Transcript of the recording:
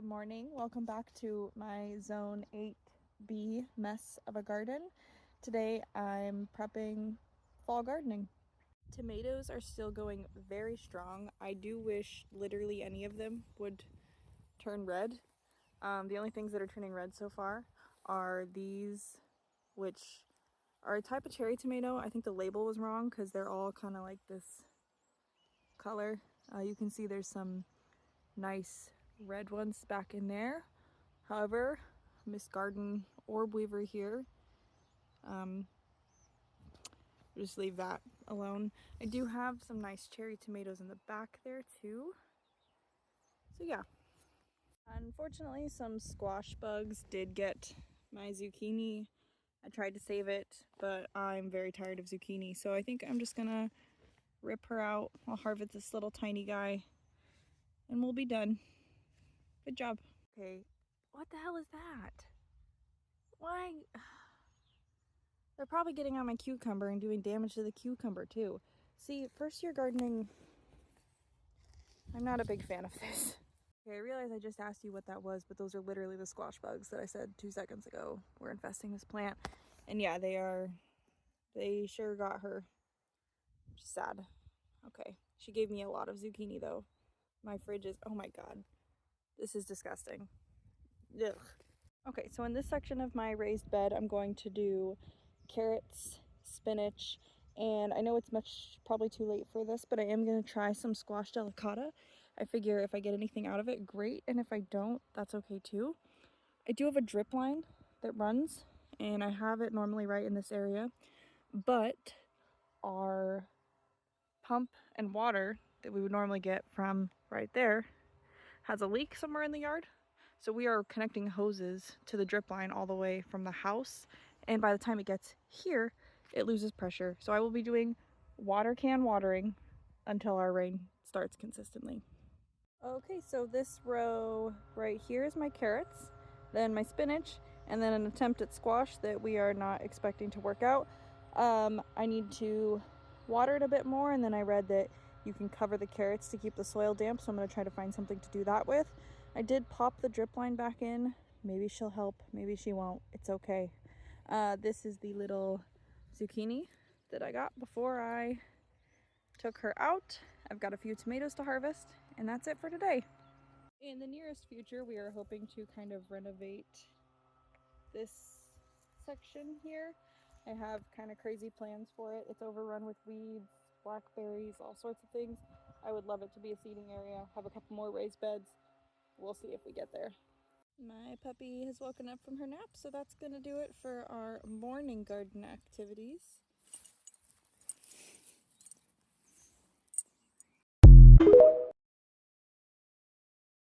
Good morning. Welcome back to my Zone 8B mess of a garden. Today I'm prepping fall gardening. Tomatoes are still going very strong. I do wish literally any of them would turn red. The only things that are turning red so far are these, which are a type of cherry tomato. I think the label was wrong because they're all kind of like this color. You can see there's some nice red ones back in there. However, Miss Garden orb weaver here, just leave that alone. I do have some nice cherry tomatoes in the back there too. So yeah. Unfortunately, some squash bugs did get my zucchini. I tried to save it, but I'm very tired of zucchini. So I think I'm just gonna rip her out. I'll harvest this little tiny guy and we'll be done. Good job. Okay, what the hell is that? Why? They're probably getting on my cucumber and doing damage to the cucumber too. See, first year gardening, I'm not a big fan of this. Okay, I realize I just asked you what that was, but those are literally the squash bugs that I said 2 seconds ago were infesting this plant. And yeah, they sure got her. Which is sad. Okay, she gave me a lot of zucchini though. My fridge is, oh my God, this is disgusting. Ugh. Okay, so in this section of my raised bed, I'm going to do carrots, spinach, and I know it's probably too late for this, but I am going to try some squash delicata. I figure if I get anything out of it, great, and if I don't, that's okay too. I do have a drip line that runs, and I have it normally right in this area, but our pump and water that we would normally get from right there has a leak somewhere in the yard. So we are connecting hoses to the drip line all the way from the house. And by the time it gets here, it loses pressure. So I will be doing water can watering until our rain starts consistently. Okay, so this row right here is my carrots, then my spinach, and then an attempt at squash that we are not expecting to work out. I need to water it a bit more, and then I read that you can cover the carrots to keep the soil damp, so I'm going to try to find something to do that with. I did pop the drip line back in. Maybe she'll help, maybe she won't. It's okay. This is the little zucchini that I got before I took her out. I've got a few tomatoes to harvest, and that's it for today. In the nearest future, we are hoping to kind of renovate this section here. I have kind of crazy plans for it. It's overrun with weeds, blackberries, all sorts of things. I would love it to be a seating area, have a couple more raised beds. We'll see if we get there. My puppy has woken up from her nap, so that's gonna do it for our morning garden activities.